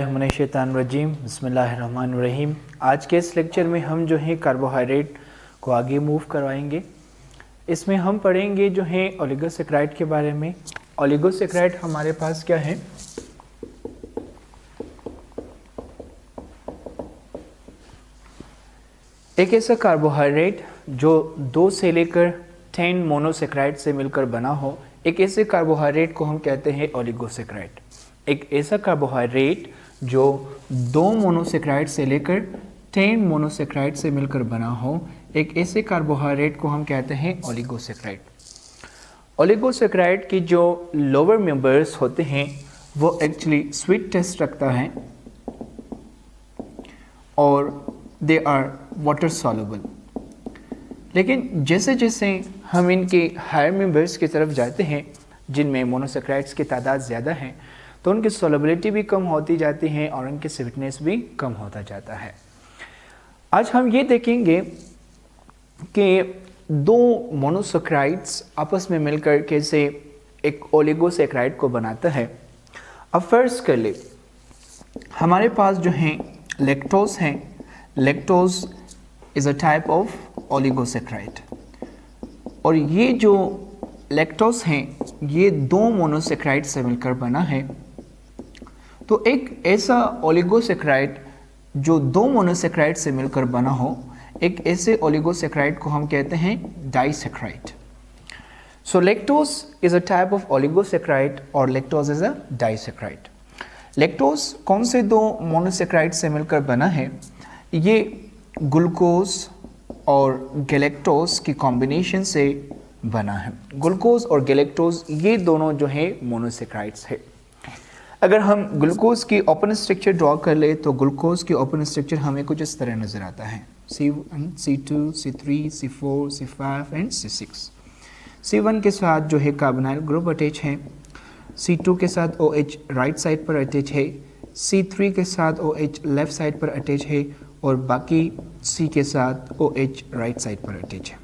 रजीम बिस्मिल्लाहिर्रहमानिर्रहीम। आज के इस लेक्चर में हम जो है कार्बोहाइड्रेट को आगे मूव करवाएंगे। इसमें हम पढ़ेंगे जो है ओलिगोसैकेराइड के बारे में। ओलिगोसैकेराइड हमारे पास क्या है? एक ऐसा कार्बोहाइड्रेट जो 2 से लेकर 10 मोनोसैकेराइड से मिलकर बना हो, एक ऐसे कार्बोहाइड्रेट को हम कहते हैं ओलिगोसैकेराइड। एक ऐसा कार्बोहाइड्रेट जो 2 मोनोसैकेराइड से लेकर 10 मोनोसैकेराइड से मिलकर बना हो, एक ऐसे कार्बोहाइड्रेट को हम कहते हैं ओलिगोसैकेराइड। ओलिगोसैकेराइड की जो लोअर मेंबर्स होते हैं वो एक्चुअली स्वीट टेस्ट रखता है और दे आर वाटर सॉल्युबल। लेकिन जैसे जैसे हम इनके हायर मेंबर्स की तरफ जाते हैं जिनमें मोनोसैकेराइड्स की तादाद ज़्यादा है, तो उनकी सॉल्युबिलिटी भी कम होती जाती है और उनकी स्वीटनेस भी कम होता जाता है। आज हम ये देखेंगे कि 2 मोनोसैकेराइड्स आपस में मिलकर कैसे एक ओलिगोसैकेराइड को बनाता है। अब फर्स्ट कर ले, हमारे पास जो है लैक्टोज है। Lactose is a type of oligosaccharide और ये जो लैक्टोज हैं ये 2 मोनोसैकेराइड से मिलकर बना है। तो एक ऐसा ओलिगोसैकेराइड जो 2 मोनोसैकेराइड से मिलकर बना हो, एक ऐसे ओलिगोसैकेराइड को हम कहते हैं disaccharide. So lactose is a type of oligosaccharide और lactose is a disaccharide. Lactose कौन से 2 मोनोसैकेराइड से मिलकर बना है? ये ग्लूकोज और गैलेक्टोज की कॉम्बिनेशन से बना है। ग्लूकोज और गैलेक्टोज ये दोनों जो है मोनोसैकेराइड्स है। अगर हम ग्लूकोज की ओपन स्ट्रक्चर ड्रॉ कर ले तो ग्लूकोज की ओपन स्ट्रक्चर हमें कुछ इस तरह नज़र आता है। C1, C2, C3, C4, C5 and C6। C1 के साथ जो है कार्बोनाइल ग्रुप अटैच है, C2 के साथ OH राइट साइड पर अटैच है, C3 के साथ OH लेफ्ट साइड पर अटैच है और बाकी C के साथ OH राइट साइड पर अटैच है।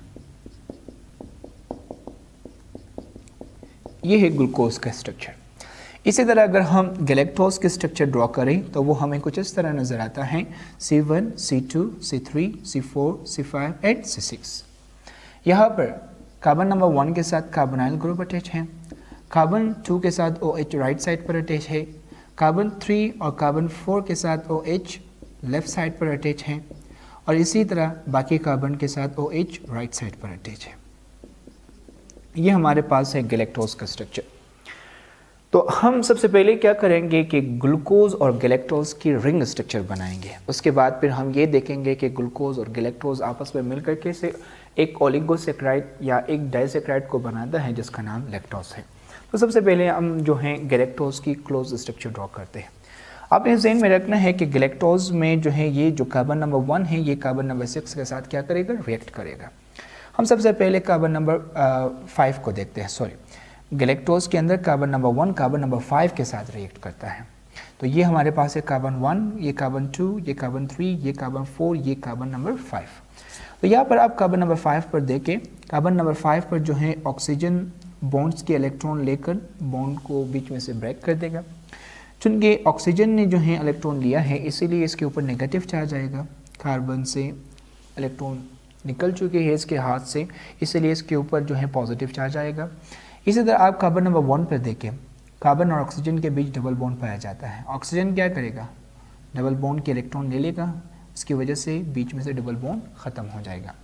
ये है ग्लूकोज का स्ट्रक्चर। इसी तरह अगर हम गैलेक्टोज के स्ट्रक्चर ड्रॉ करें तो वो हमें कुछ इस तरह नज़र आता है। C1, C2, C3, C4, C5 and C6। यहाँ पर कार्बन नंबर 1 के साथ कार्बोनाइल ग्रुप अटैच है, कार्बन 2 के साथ OH राइट साइड पर अटैच है, कार्बन 3 और कार्बन 4 के साथ OH लेफ्ट साइड पर अटैच है और इसी तरह बाकी कार्बन के साथ OH राइट साइड पर अटैच है। ये हमारे पास है गैलेक्टोज का स्ट्रक्चर। तो हम सबसे पहले क्या करेंगे कि ग्लूकोज और गैलेक्टोज की रिंग स्ट्रक्चर बनाएंगे। उसके बाद फिर हम ये देखेंगे कि ग्लूकोज और गैलेक्टोज आपस में मिलकर कैसे एक ओलिगोसैकेराइड या एक डाइसैकेराइड को बनाता है जिसका नाम लैक्टोज है। तो सबसे पहले हम जो है गैलेक्टोज की क्लोज स्ट्रक्चर ड्रॉ करते हैं। आपने ज़हन में रखना है कि गैलेक्टोज में जो है ये जो कार्बन नंबर 1 है ये कार्बन नंबर 6 के साथ क्या करेगा? रिएक्ट करेगा। हम सबसे पहले कार्बन नंबर 5 को देखते हैं। सॉरी, गैलेक्टोज के अंदर कार्बन नंबर 1 कार्बन नंबर 5 के साथ रिएक्ट करता है। तो ये हमारे पास है कार्बन 1, ये कार्बन 2, ये कार्बन 3, ये कार्बन 4, ये कार्बन नंबर 5। तो यहाँ पर आप कार्बन नंबर 5 पर देखें, कार्बन नंबर 5 पर जो है ऑक्सीजन बॉन्ड्स के इलेक्ट्रॉन लेकर बॉन्ड को बीच में से ब्रेक कर देगा। चूँकि ऑक्सीजन ने जो है इलेक्ट्रॉन लिया है इसीलिए इसके ऊपर नेगेटिव चार्ज आएगा। कार्बन से इलेक्ट्रॉन निकल चुके हैं इसके हाथ से, इसीलिए इसके ऊपर जो है पॉजिटिव चार्ज आएगा। इसी तरह आप कार्बन नंबर 1 पर देखें, कार्बन और ऑक्सीजन के बीच डबल बॉन्ड पाया जाता है। ऑक्सीजन क्या करेगा? डबल बॉन्ड के इलेक्ट्रॉन ले लेगा, इसकी वजह से बीच में से डबल बॉन्ड ख़त्म हो जाएगा।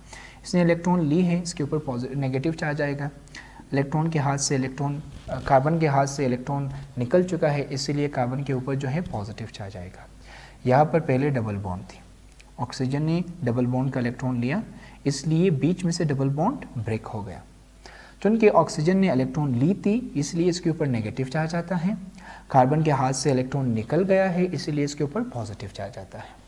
इसने इलेक्ट्रॉन ली है, इसके ऊपर नेगेटिव चार्ज आएगा। इलेक्ट्रॉन के हाथ से कार्बन के हाथ से इलेक्ट्रॉन निकल चुका है, इसीलिए कार्बन के ऊपर जो है पॉजिटिव चार्ज आएगा। यहाँ पर पहले डबल बॉन्ड थी, ऑक्सीजन ने डबल बॉन्ड का इलेक्ट्रॉन लिया, इसलिए बीच में से डबल बॉन्ड ब्रेक हो गया। चूँकि ऑक्सीजन ने इलेक्ट्रॉन ली थी इसलिए इसके ऊपर नेगेटिव चार्ज आता है, कार्बन के हाथ से इलेक्ट्रॉन निकल गया है इसलिए इसके ऊपर पॉजिटिव चार्ज आता है।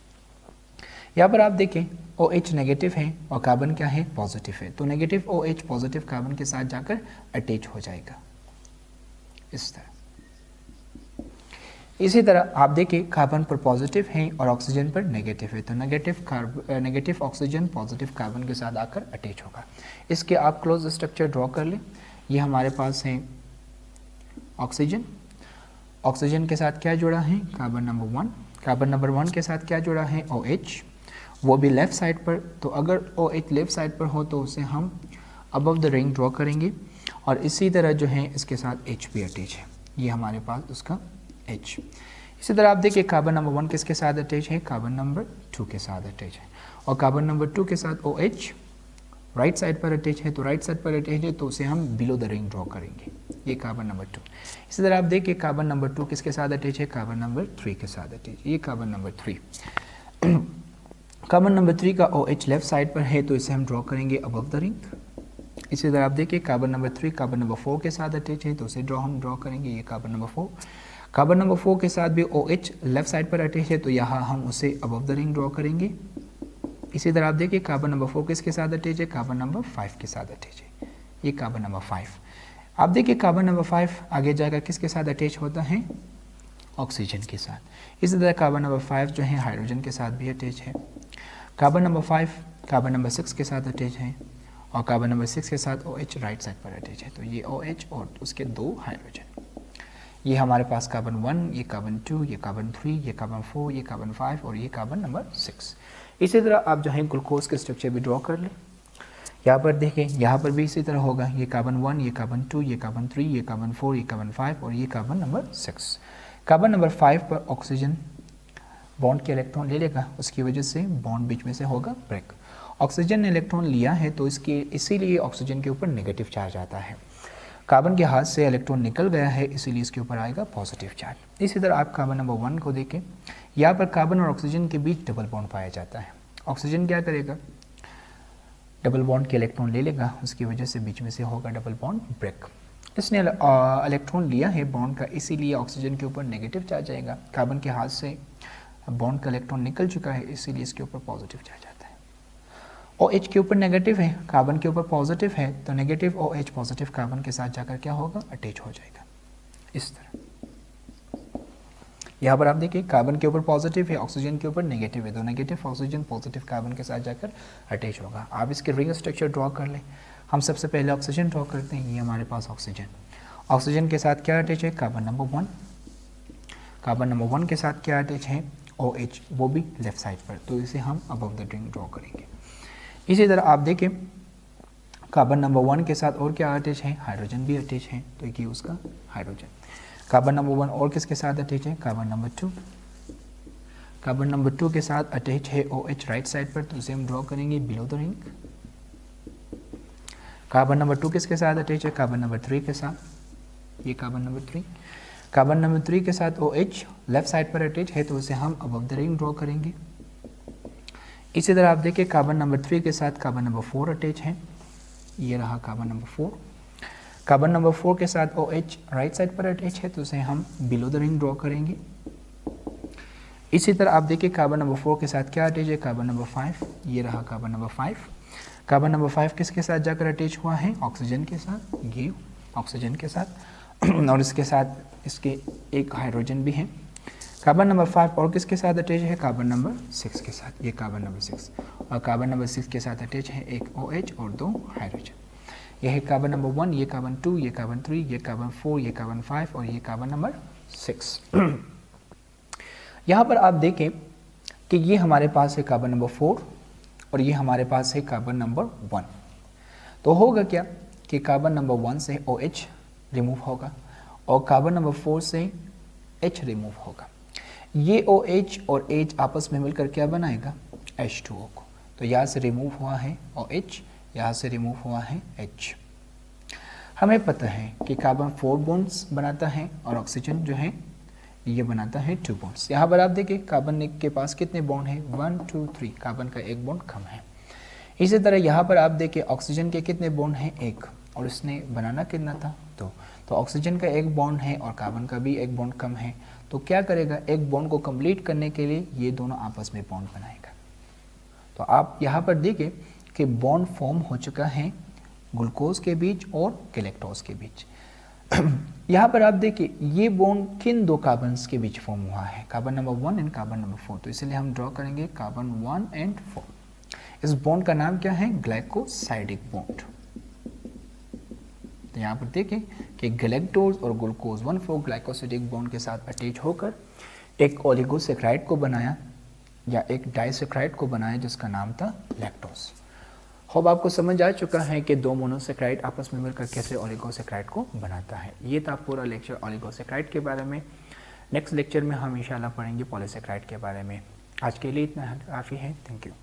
यहाँ पर आप देखें OH नेगेटिव है और कार्बन क्या है? पॉजिटिव है। तो नेगेटिव OH पॉजिटिव कार्बन के साथ जाकर अटैच हो जाएगा इस तरह। इसी तरह आप देखें कार्बन पर पॉजिटिव है और ऑक्सीजन पर नेगेटिव है, तो नेगेटिव ऑक्सीजन पॉजिटिव कार्बन के साथ आकर अटैच होगा। इसके आप क्लोज स्ट्रक्चर ड्रॉ कर लें। ये हमारे पास है ऑक्सीजन ऑक्सीजन के साथ क्या जुड़ा है, कार्बन नंबर 1। कार्बन नंबर 1 के साथ क्या जुड़ा है, OH, वो भी लेफ़्ट साइड पर। तो अगर OH लेफ़्ट साइड पर हो तो उसे हम अबव द रिंग ड्रॉ करेंगे, और इसी तरह जो है इसके साथ H भी अटैच है, ये हमारे पास उसका H। इसी तरह आप देखिए कार्बन नंबर 1 किसके साथ अटैच है, कार्बन नंबर 2 के साथ अटैच है, और कार्बन नंबर 2 के साथ OH राइट साइड पर अटैच है। तो राइट साइड पर अटैच है तो उसे हम बिलो द रिंग ड्रॉ करेंगे, ये कार्बन नंबर 2। इसी तरह आप देखिए कार्बन नंबर 2 किसके साथ अटैच है, कार्बन नंबर 3 के साथ अटैच है, ये कार्बन नंबर 3। कार्बन नंबर 3 का OH लेफ्ट साइड पर है तो इसे हम ड्रॉ करेंगे अबव द रिंग। इसी तरह आप देखिए कार्बन नंबर 3 कार्बन नंबर 4 के साथ अटैच है तो उसे हम ड्रॉ करेंगे, ये कार्बन नंबर 4। कार्बन नंबर 4 के साथ भी OH लेफ्ट साइड पर अटैच है तो यहाँ हम उसे अबव द रिंग ड्रॉ करेंगे। इसी तरह आप देखिए कार्बन नंबर 4 किसके साथ अटैच है, कार्बन नंबर 5 के साथ अटैच है, ये कार्बन नंबर 5। आप देखिए कार्बन नंबर 5 आगे जाकर किसके साथ अटैच होता है, ऑक्सीजन के साथ। इसी तरह कार्बन नंबर 5 जो है हाइड्रोजन के साथ भी अटैच है। कार्बन नंबर 5 कार्बन नंबर 6 के साथ अटैच है, और कार्बन नंबर 6 के साथ OH राइट साइड पर अटैच है, तो ये OH और उसके 2 हाइड्रोजन। ये हमारे पास कार्बन 1, ये कार्बन 2, ये कार्बन 3, ये कार्बन 4, ये कार्बन 5 और ये कार्बन नंबर 6। इसी तरह आप जो है ग्लूकोज के स्ट्रक्चर भी ड्रॉ कर लें। यहाँ पर देखें, यहाँ पर भी इसी तरह होगा, ये कार्बन 1, ये कार्बन 2, ये कार्बन 3, ये कार्बन 4, ये कार्बन 5 और ये कार्बन नंबर 6। कार्बन नंबर 5 पर ऑक्सीजन बॉन्ड के इलेक्ट्रॉन ले लेगा, उसकी वजह से बॉन्ड बीच में से होगा ब्रेक। ऑक्सीजन ने इलेक्ट्रॉन लिया है तो इसीलिए ऑक्सीजन के ऊपर नेगेटिव चार्ज आता है। कार्बन के हाथ से इलेक्ट्रॉन निकल गया है, इसीलिए इसके ऊपर आएगा पॉजिटिव चार्ज। इसी तरह आप कार्बन नंबर 1 को देखें, यहाँ पर कार्बन और ऑक्सीजन के बीच डबल बॉन्ड पाया जाता है। ऑक्सीजन क्या करेगा, डबल बॉन्ड के इलेक्ट्रॉन ले लेगा, उसकी वजह से बीच में से होगा डबल बॉन्ड ब्रेक। इसने इलेक्ट्रॉन लिया है बॉन्ड का, इसीलिए ऑक्सीजन के ऊपर नेगेटिव चार्ज आएगा। कार्बन के हाथ से बॉन्ड का इलेक्ट्रॉन निकल चुका है, इसीलिए इसके ऊपर पॉजिटिव चार्ज आता है। OH के ऊपर नेगेटिव है, कार्बन के ऊपर पॉजिटिव है, तो नेगेटिव OH पॉजिटिव कार्बन के साथ जाकर क्या होगा, अटैच हो जाएगा इस तरह। यहाँ पर आप देखिए कार्बन के ऊपर पॉजिटिव है, ऑक्सीजन के ऊपर नेगेटिव है, तो नेगेटिव ऑक्सीजन पॉजिटिव कार्बन के साथ जाकर अटैच होगा। आप इसके रिंग स्ट्रक्चर ड्रॉ कर लें। हम सबसे पहले ऑक्सीजन ड्रॉ करते हैं, ये हमारे पास ऑक्सीजन। ऑक्सीजन के साथ क्या अटैच है, कार्बन नंबर 1। कार्बन नंबर 1 के साथ क्या अटैच है, OH, वो भी लेफ्ट साइड पर, तो इसे हम अबव द रिंग ड्रॉ करेंगे। इसी तरह आप देखें कार्बन नंबर 1 के साथ और क्या अटैच है, हाइड्रोजन भी अटैच है, तो ये उसका हाइड्रोजन। कार्बन नंबर 1 और किसके साथ अटैच है, कार्बन नंबर 2। कार्बन नंबर 2 के साथ अटैच है OH राइट साइड पर, तो उसे हम ड्रॉ करेंगे below the ring. Carbon number 2 किसके साथ अटैच है, कार्बन नंबर 3 के साथ, ये कार्बन नंबर 3। कार्बन नंबर 3 के साथ OH लेफ्ट साइड पर अटैच है, तो उसे हम अबव द रिंग ड्रॉ करेंगे। इसी तरह आप देखिए कार्बन नंबर 3 के साथ कार्बन नंबर 4 अटैच है, ये रहा कार्बन नंबर 4। कार्बन नंबर 4 के साथ OH राइट साइड पर अटैच है, तो उसे हम बिलो द रिंग ड्रॉ करेंगे। इसी तरह आप देखिए कार्बन नंबर 4 के साथ क्या अटैच है, कार्बन नंबर 5, ये रहा कार्बन नंबर 5। कार्बन नंबर 5 किसके साथ जाकर अटैच हुआ है, ऑक्सीजन के साथ, ये ऑक्सीजन के साथ और इसके साथ इसके एक हाइड्रोजन भी है। कार्बन नंबर 5 और किसके साथ अटैच है, कार्बन नंबर 6 के साथ, ये कार्बन नंबर 6। और कार्बन नंबर 6 के साथ अटैच है एक OH और 2 हाइड्रोजन। यह है कार्बन नंबर 1, ये कार्बन 2, ये कार्बन 3, ये कार्बन 4, ये कार्बन 5 और ये कार्बन नंबर 6। यहाँ पर आप देखें कि ये हमारे पास है कार्बन नंबर 4 और ये हमारे पास है कार्बन नंबर 1। तो होगा क्या कि कार्बन नंबर 1 से OH रिमूव होगा और कार्बन नंबर 4 से H रिमूव होगा। ये OH और H आपस में मिलकर क्या बनाएगा, H2O को। तो यहाँ से रिमूव हुआ है OH, यहाँ से रिमूव हुआ है H। हमें पता है कि कार्बन 4 बॉन्ड्स बनाता है और ऑक्सीजन जो है ये बनाता है 2 बॉन्ड्स। यहाँ पर आप देखिए कार्बन के पास कितने बॉन्ड है, 1 2 3, कार्बन का एक बॉन्ड कम है। इसी तरह यहाँ पर आप देखिए ऑक्सीजन के कितने बॉन्ड हैं, 1, और इसने बनाना कितना था, 2। तो ऑक्सीजन का एक बॉन्ड है और कार्बन का भी एक बॉन्ड कम है, तो क्या करेगा, एक बॉन्ड को कंप्लीट करने के लिए ये दोनों आपस में बॉन्ड बनाएगा। तो आप यहाँ पर देखिए कि बॉन्ड फॉर्म हो चुका है ग्लूकोज के बीच और गैलेक्टोज के बीच। यहाँ पर आप देखिए ये बॉन्ड किन 2 कार्बन्स के बीच फॉर्म हुआ है, carbon number 1 and carbon number 4। तो इसलिए हम ड्रॉ करेंगे कार्बन 1 एंड 4। इस बॉन्ड का नाम क्या है, ग्लाइकोसाइडिक बॉन्ड। तो यहाँ पर देखें एक गैलेक्टोज और ग्लूकोज 1,4 ग्लाइकोसिडिक बॉन्ड के साथ अटैच होकर एक ओलिगोसैकेराइड को बनाया या एक डाइसैकेराइड को बनाया जिसका नाम था लैक्टोज। होप आपको समझ आ चुका है कि दो मोनोसैकेराइड आपस में मिलकर कैसे ओलिगोसैकेराइड को बनाता है। ये था पूरा लेक्चर ओलिगोसैकेराइड के बारे में। नेक्स्ट लेक्चर में हम इंशाल्लाह पढ़ेंगे पॉलीसैकेराइड के बारे में। आज के लिए इतना काफ़ी है। Thank you.